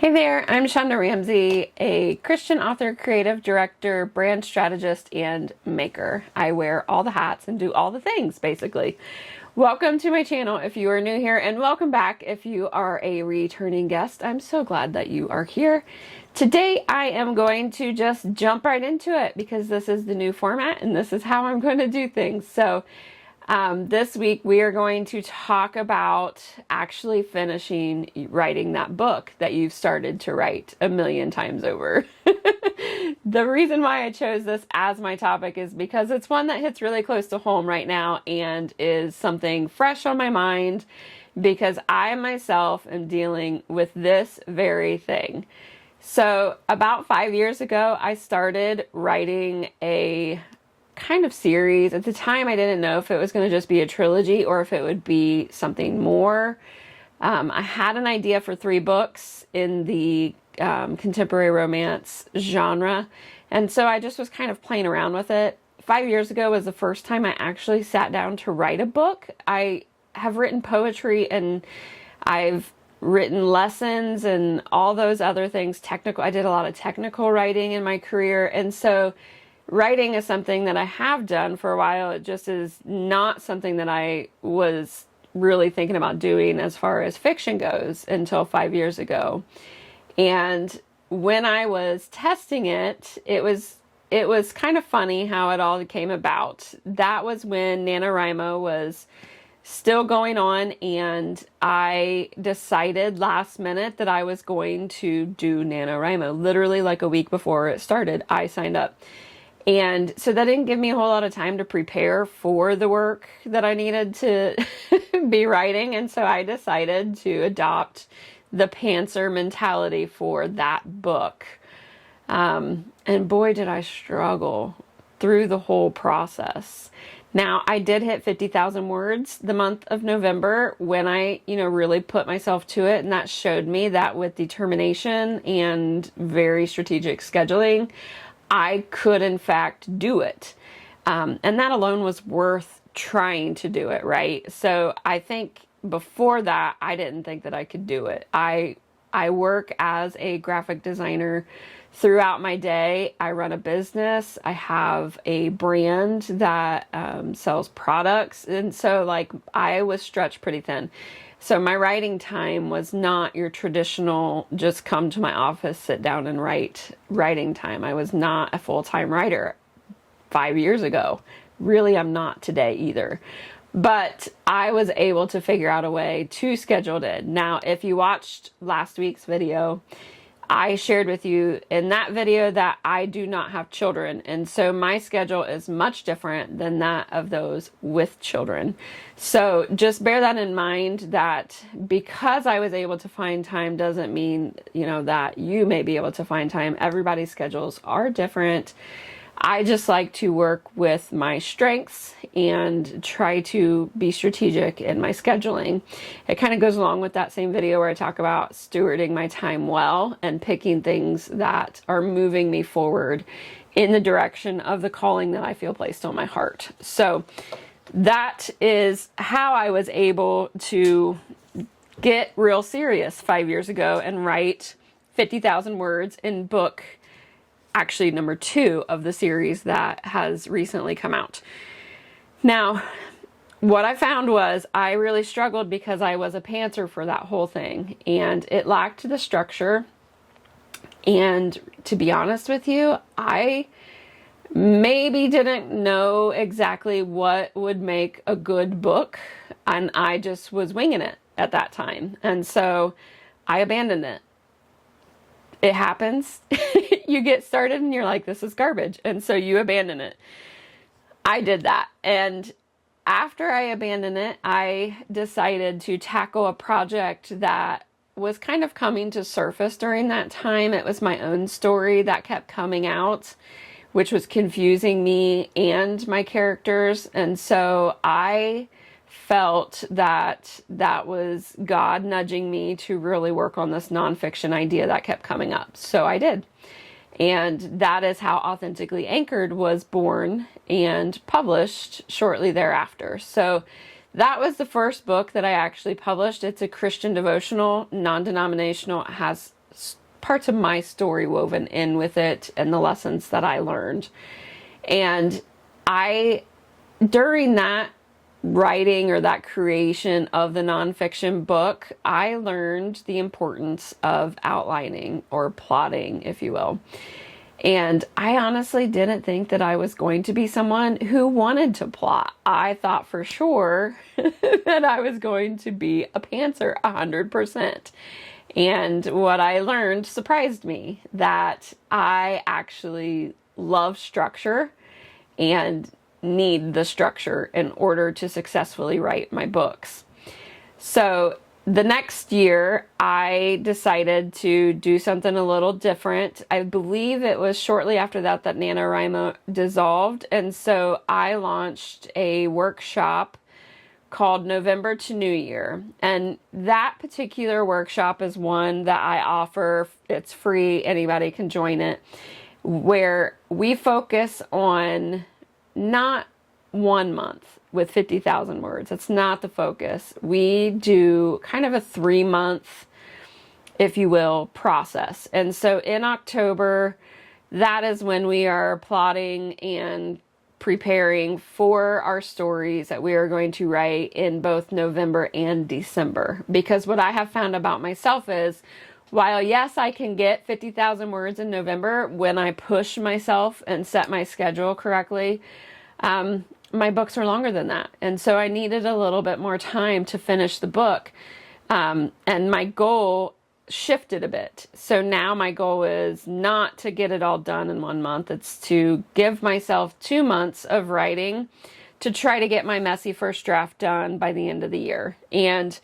Hey there, I'm Shonda Ramsey, a Christian author, creative director, brand strategist, and maker. I wear all the hats and do all the things, basically. Welcome to my channel if you are new here, and welcome back if you are a returning guest. I'm so glad that you are here. Today I am going to just jump right into it because this is the new format and this is how I'm going to do things. So this week we are going to talk about actually finishing writing that book that you've started to write a million times over. The reason why I chose this as my topic is because it's one that hits really close to home right now and is something fresh on my mind because I myself am dealing with this very thing. So about 5 years ago, I started writing a kind of series. At the time, I didn't know if it was going to just be a trilogy or if it would be something more. I had an idea for 3 books in the contemporary romance genre, and so I just was kind of playing around with it. 5 years ago was the first time I actually sat down to write a book. I have written poetry and I've written lessons and all those other things. I did a lot of technical writing in my career, and so writing is something that I have done for a while. It just is not something that I was really thinking about doing as far as fiction goes until 5 years ago. And when I was testing it, it was kind of funny how it all came about. That was when NaNoWriMo was still going on, and I decided last minute that I was going to do NaNoWriMo. Literally like a week before it started, I signed up. And so that didn't give me a whole lot of time to prepare for the work that I needed to be writing. And so I decided to adopt the pantser mentality for that book. And boy, did I struggle through the whole process. Now, I did hit 50,000 words the month of November when I, really put myself to it. And that showed me that with determination and very strategic scheduling, I could in fact do it. And that alone was worth trying to do it, right? So I think before that, I didn't think that I could do it. I work as a graphic designer throughout my day. I run a business. I have a brand that sells products. And so I was stretched pretty thin. So my writing time was not your traditional, just come to my office, sit down and writing time. I was not a full-time writer 5 years ago. Really, I'm not today either. But I was able to figure out a way to schedule it. Now, if you watched last week's video, I shared with you in that video that I do not have children. And so my schedule is much different than that of those with children. So just bear that in mind, that because I was able to find time doesn't mean, that you may be able to find time. Everybody's schedules are different. I just like to work with my strengths and try to be strategic in my scheduling. It kind of goes along with that same video where I talk about stewarding my time well and picking things that are moving me forward in the direction of the calling that I feel placed on my heart. So that is how I was able to get real serious 5 years ago and write 50,000 words in book, actually number 2 of the series that has recently come out. Now, what I found was I really struggled because I was a pantser for that whole thing, and it lacked the structure. And to be honest with you, I maybe didn't know exactly what would make a good book, and I just was winging it at that time. And so I abandoned it. It happens. You get started and you're like, this is garbage. And so you abandon it. I did that. And after I abandoned it, I decided to tackle a project that was kind of coming to surface during that time. It was my own story that kept coming out, which was confusing me and my characters. And so I felt that that was God nudging me to really work on this nonfiction idea that kept coming up. So I did. And that is how Authentically Anchored was born and published shortly thereafter. So that was the first book that I actually published. It's a Christian devotional, non-denominational. It has parts of my story woven in with it and the lessons that I learned. And during that writing or that creation of the nonfiction book, I learned the importance of outlining or plotting, if you will. And I honestly didn't think that I was going to be someone who wanted to plot. I thought for sure that I was going to be a pantser 100%. And what I learned surprised me, that I actually love structure and need the structure in order to successfully write my books. So the next year, I decided to do something a little different. I believe it was shortly after that NaNoWriMo dissolved. And so I launched a workshop called November to New Year. And that particular workshop is one that I offer. It's free. Anybody can join it, where we focus on not 1 month with 50,000 words. That's not the focus. We do kind of a 3-month, if you will, process. And so in October, that is when we are plotting and preparing for our stories that we are going to write in both November and December. Because what I have found about myself is, while yes, I can get 50,000 words in November when I push myself and set my schedule correctly, my books are longer than that. And so I needed a little bit more time to finish the book. And my goal shifted a bit. So now my goal is not to get it all done in 1 month. It's to give myself 2 months of writing to try to get my messy first draft done by the end of the year. And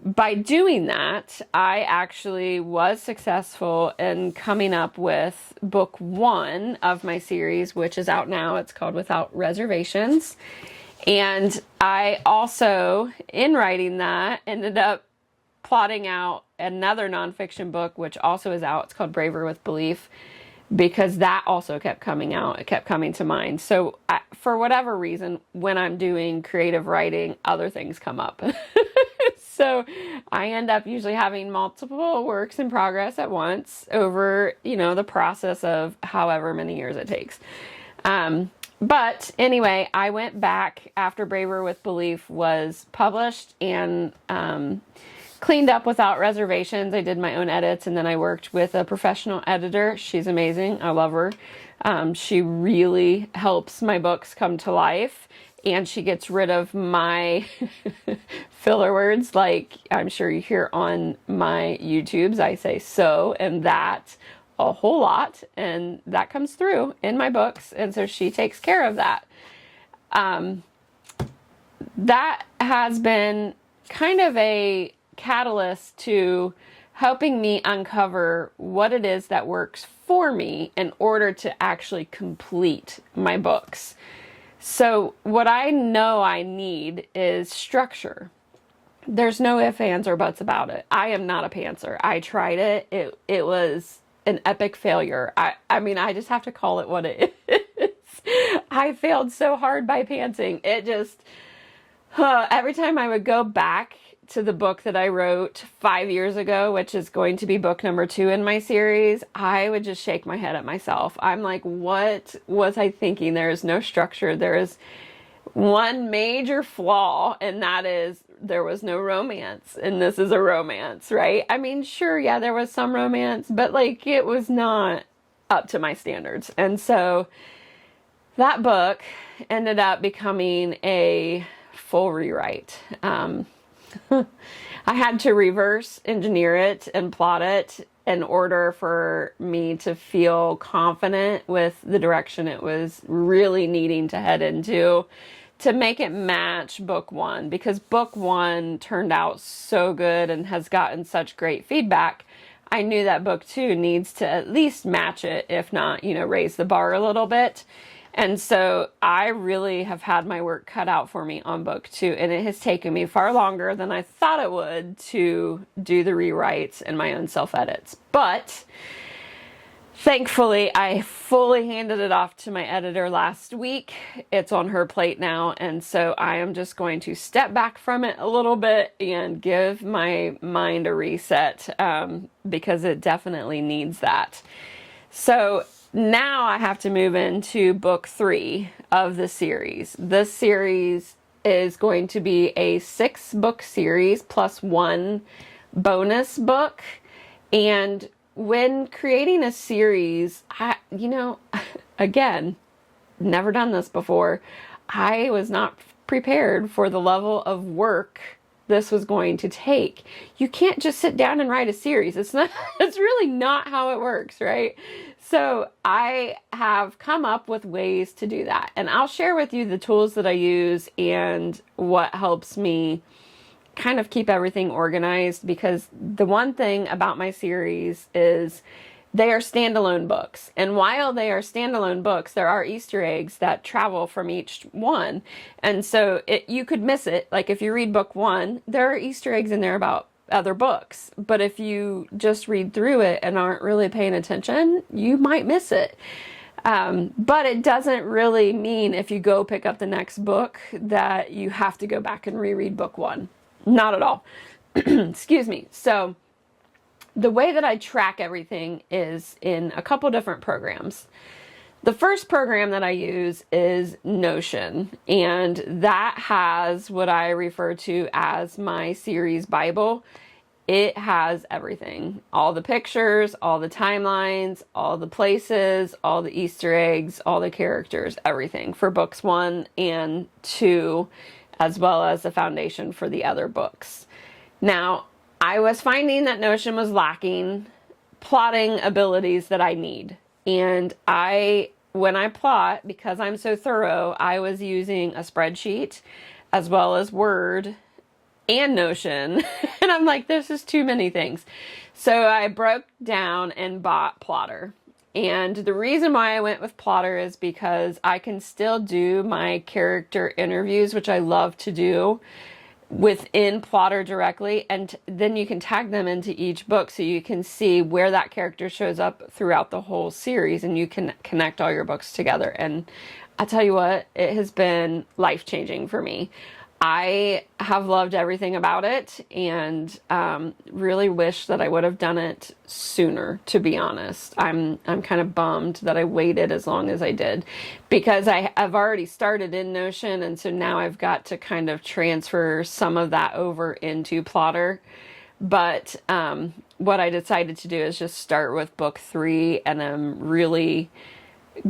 by doing that, I actually was successful in coming up with book 1 of my series, which is out now. It's called Without Reservations. And I also, in writing that, ended up plotting out another nonfiction book, which also is out. It's called Braver with Belief, because that also kept coming out. It kept coming to mind. So for whatever reason, when I'm doing creative writing, other things come up. So I end up usually having multiple works in progress at once over, the process of however many years it takes. But anyway, I went back after Braver with Belief was published and cleaned up Without Reservations. I did my own edits, and then I worked with a professional editor. She's amazing. I love her. She really helps my books come to life. And she gets rid of my filler words, like I'm sure you hear on my YouTubes. I say so and that a whole lot, and that comes through in my books. And so she takes care of that. That has been kind of a catalyst to helping me uncover what it is that works for me in order to actually complete my books. So what I know I need is structure. There's no ifs, ands, or buts about it. I am not a pantser. I tried it. It was an epic failure. I mean, I just have to call it what it is. I failed so hard by pantsing. It just, every time I would go back to the book that I wrote 5 years ago, which is going to be book number 2 in my series, I would just shake my head at myself. I'm like, what was I thinking? There is no structure. There is one major flaw, and that is there was no romance. And this is a romance, right? I mean, sure, yeah, there was some romance, but it was not up to my standards. And so that book ended up becoming a full rewrite. I had to reverse engineer it and plot it in order for me to feel confident with the direction it was really needing to head into, to make it match book 1, because book 1 turned out so good and has gotten such great feedback. I knew that book 2 needs to at least match it, if not, raise the bar a little bit. And so I really have had my work cut out for me on book 2, and it has taken me far longer than I thought it would to do the rewrites and my own self-edits. But Thankfully, I fully handed it off to my editor last week. It's on her plate now, and so I am just going to step back from it a little bit and give my mind a reset, because it definitely needs that. So now I have to move into book 3 of the series. This series is going to be a 6-book series plus 1 bonus book. And when creating a series, again, never done this before. I was not prepared for the level of work this was going to take. You can't just sit down and write a series. It's really not how it works, right? So I have come up with ways to do that. And I'll share with you the tools that I use and what helps me kind of keep everything organized, because the one thing about my series is they are standalone books. And while they are standalone books, there are Easter eggs that travel from each one. And so you could miss it. Like if you read book 1, there are Easter eggs in there about other books. But if you just read through it and aren't really paying attention, you might miss it. But it doesn't really mean if you go pick up the next book that you have to go back and reread book 1. Not at all. Excuse me. So the way that I track everything is in a couple different programs. The first program that I use is Notion, and that has what I refer to as my series Bible. It has everything. All the pictures, all the timelines, all the places, all the Easter eggs, all the characters, everything for books 1 and 2, as well as the foundation for the other books. Now, I was finding that Notion was lacking plotting abilities that I need. And when I plot, because I'm so thorough, I was using a spreadsheet as well as Word and Notion. And I'm like, this is too many things. So I broke down and bought Plotter. And the reason why I went with Plotter is because I can still do my character interviews, which I love to do, within Plotter directly. And then you can tag them into each book so you can see where that character shows up throughout the whole series, and you can connect all your books together. And I tell you what, it has been life-changing for me. I have loved everything about it, and really wish that I would have done it sooner, to be honest. I'm kind of bummed that I waited as long as I did, because I've already started in Notion, and so now I've got to kind of transfer some of that over into Plotter. But what I decided to do is just start with book 3, and I'm really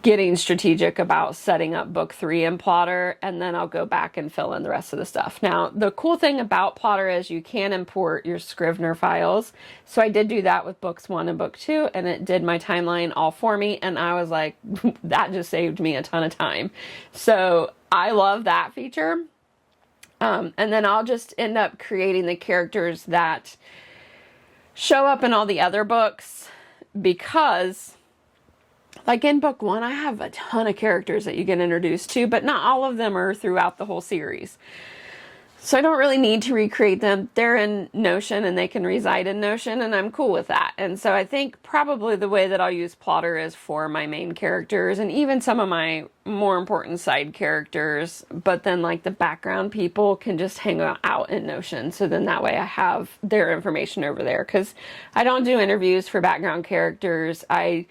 getting strategic about setting up book 3 in Plotter, and then I'll go back and fill in the rest of the stuff. Now, the cool thing about Plotter is you can import your Scrivener files. So I did do that with books 1 and book 2, and it did my timeline all for me, and I was like, that just saved me a ton of time. So I love that feature. And then I'll just end up creating the characters that show up in all the other books, because like in book 1, I have a ton of characters that you get introduced to, but not all of them are throughout the whole series. So I don't really need to recreate them. They're in Notion and they can reside in Notion, and I'm cool with that. And so I think probably the way that I'll use Plotter is for my main characters and even some of my more important side characters. But then like the background people can just hang out in Notion. So then that way I have their information over there, because I don't do interviews for background characters. I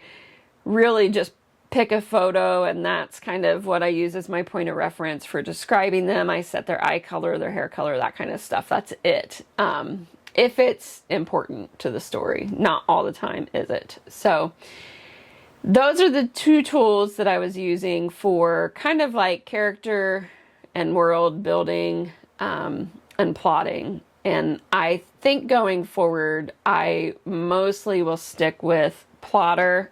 really just pick a photo, and that's kind of what I use as my point of reference for describing them. I set their eye color, their hair color, that kind of stuff. That's it. If it's important to the story, not all the time is it. So those are the 2 tools that I was using for kind of like character and world building, and plotting. And I think going forward, I mostly will stick with Plotter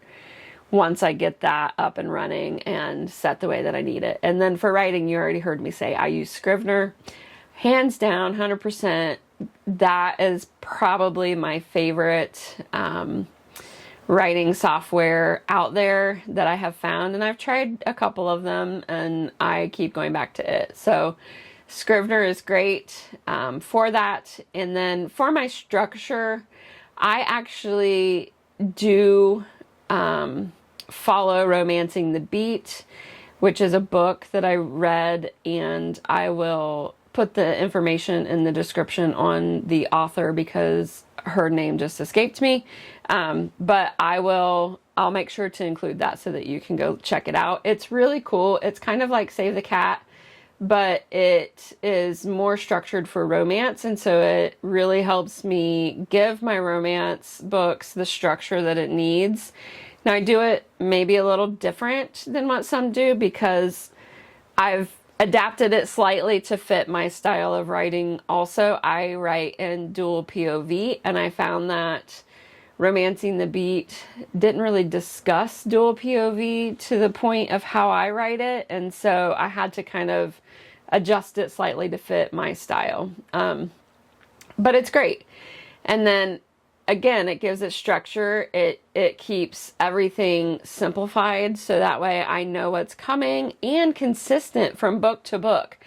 once I get that up and running and set the way that I need it. And then for writing, you already heard me say I use Scrivener. Hands down, 100%. That is probably my favorite writing software out there that I have found. And I've tried a couple of them, and I keep going back to it. So Scrivener is great for that. And then for my structure, I actually do follow Romancing the Beat, which is a book that I read, and I will put the information in the description on the author because her name just escaped me. But I'll make sure to include that so that you can go check it out. It's really cool. It's kind of like Save the Cat, but it is more structured for romance. And so it really helps me give my romance books the structure that it needs. Now I do it maybe a little different than what some do because I've adapted it slightly to fit my style of writing. Also, I write in dual POV, and I found that Romancing the Beat didn't really discuss dual POV to the point of how I write it, and so I had to kind of adjust it slightly to fit my style. But it's great. And then again, it gives it structure. It keeps everything simplified so that way I know what's coming and consistent from book to book.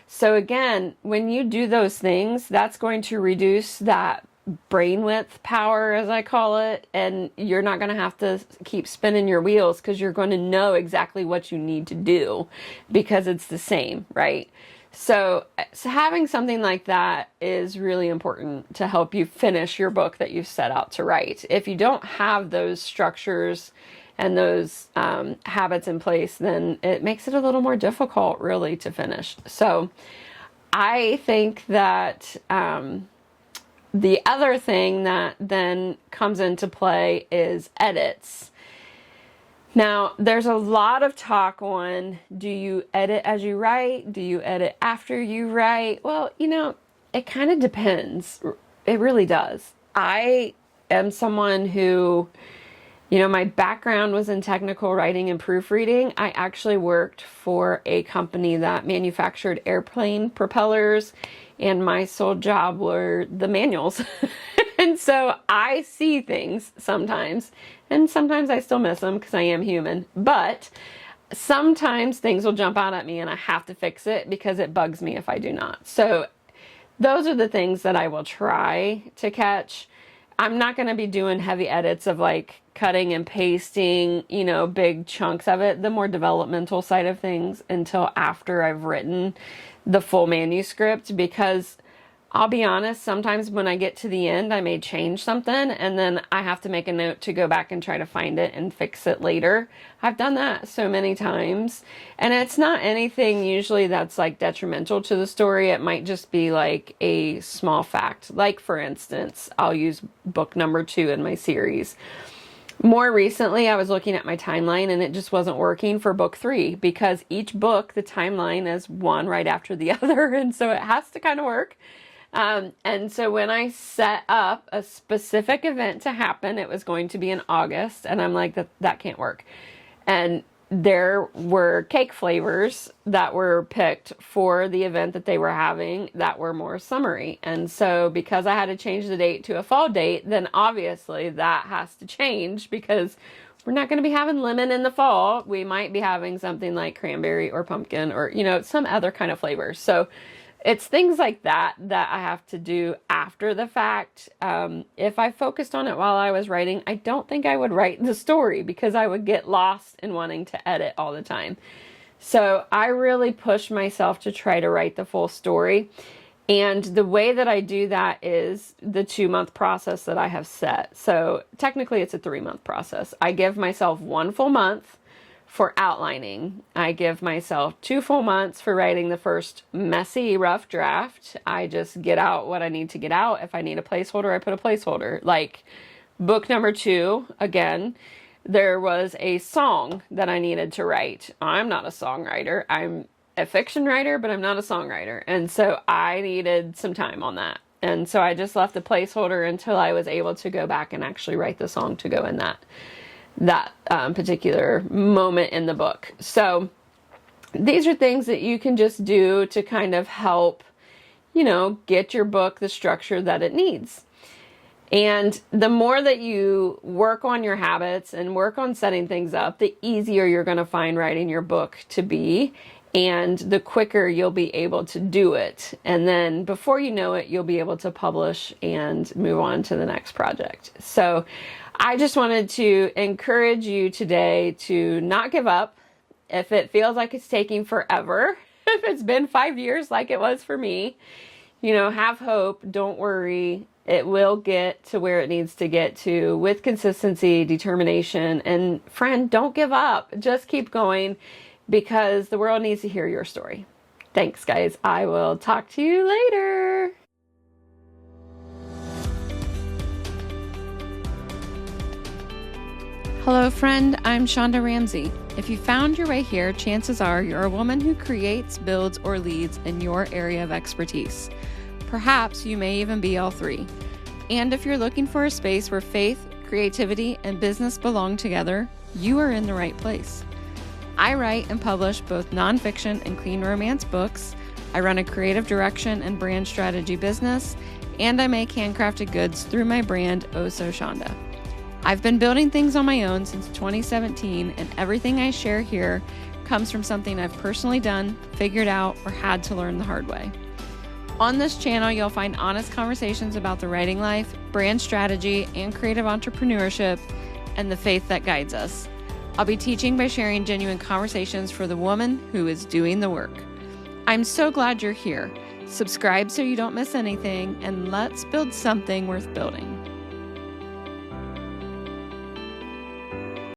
So again, when you do those things, that's going to reduce that brain width power, as I call it, and you're not going to have to keep spinning your wheels because you're going to know exactly what you need to do because it's the same, right? So having something like that is really important to help you finish your book that you've set out to write. If you don't have those structures and those habits in place, then it makes it a little more difficult really to finish. So I think that the other thing that then comes into play is edits. Now, there's a lot of talk on, do you edit as you write? Do you edit after you write? Well, it kind of depends. It really does. I am someone who, my background was in technical writing and proofreading. I actually worked for a company that manufactured airplane propellers, and my sole job were the manuals. And so I see things sometimes, and sometimes I still miss them because I am human. But sometimes things will jump out at me and I have to fix it because it bugs me if I do not. So those are the things that I will try to catch. I'm not going to be doing heavy edits of like cutting and pasting, big chunks of it, the more developmental side of things, until after I've written the full manuscript, because I'll be honest, sometimes when I get to the end, I may change something and then I have to make a note to go back and try to find it and fix it later. I've done that so many times, and it's not anything usually that's like detrimental to the story. It might just be like a small fact. Like for instance, I'll use book number 2 in my series. More recently, I was looking at my timeline and it just wasn't working for book 3 because each book, the timeline is one right after the other. And so it has to kind of work. And so when I set up a specific event to happen, it was going to be in August, and I'm like, that can't work. And there were cake flavors that were picked for the event that they were having that were more summery. And so because I had to change the date to a fall date, then obviously that has to change because we're not going to be having lemon in the fall. We might be having something like cranberry or pumpkin or, some other kind of flavor. So it's things like that I have to do after the fact. If I focused on it while I was writing, I don't think I would write the story because I would get lost in wanting to edit all the time. So I really push myself to try to write the full story. And the way that I do that is the 2-month process that I have set. So technically it's a 3-month process. I give myself 1 full month for outlining. I give myself 2 full months for writing the first messy, rough draft. I just get out what I need to get out. If I need a placeholder, I put a placeholder. Like book number 2, again, there was a song that I needed to write. I'm not a songwriter. I'm a fiction writer, but I'm not a songwriter. And so I needed some time on that. And so I just left a placeholder until I was able to go back and actually write the song to go in that particular moment in the book. So these are things that you can just do to kind of help, get your book the structure that it needs. And the more that you work on your habits and work on setting things up, the easier you're going to find writing your book to be, and the quicker you'll be able to do it. And then before you know it, you'll be able to publish and move on to the next project. So I just wanted to encourage you today to not give up. If it feels like it's taking forever, if it's been 5 years like it was for me, have hope. Don't worry. It will get to where it needs to get to with consistency, determination, and friend, don't give up. Just keep going because the world needs to hear your story. Thanks, guys. I will talk to you later. Hello, friend. I'm Shonda Ramsey. If you found your way here, chances are you're a woman who creates, builds, or leads in your area of expertise. Perhaps you may even be all three. And if you're looking for a space where faith, creativity, and business belong together, you are in the right place. I write and publish both nonfiction and clean romance books. I run a creative direction and brand strategy business, and I make handcrafted goods through my brand, Oh So Shonda. I've been building things on my own since 2017, and everything I share here comes from something I've personally done, figured out, or had to learn the hard way. On this channel, you'll find honest conversations about the writing life, brand strategy, and creative entrepreneurship, and the faith that guides us. I'll be teaching by sharing genuine conversations for the woman who is doing the work. I'm so glad you're here. Subscribe so you don't miss anything, and let's build something worth building.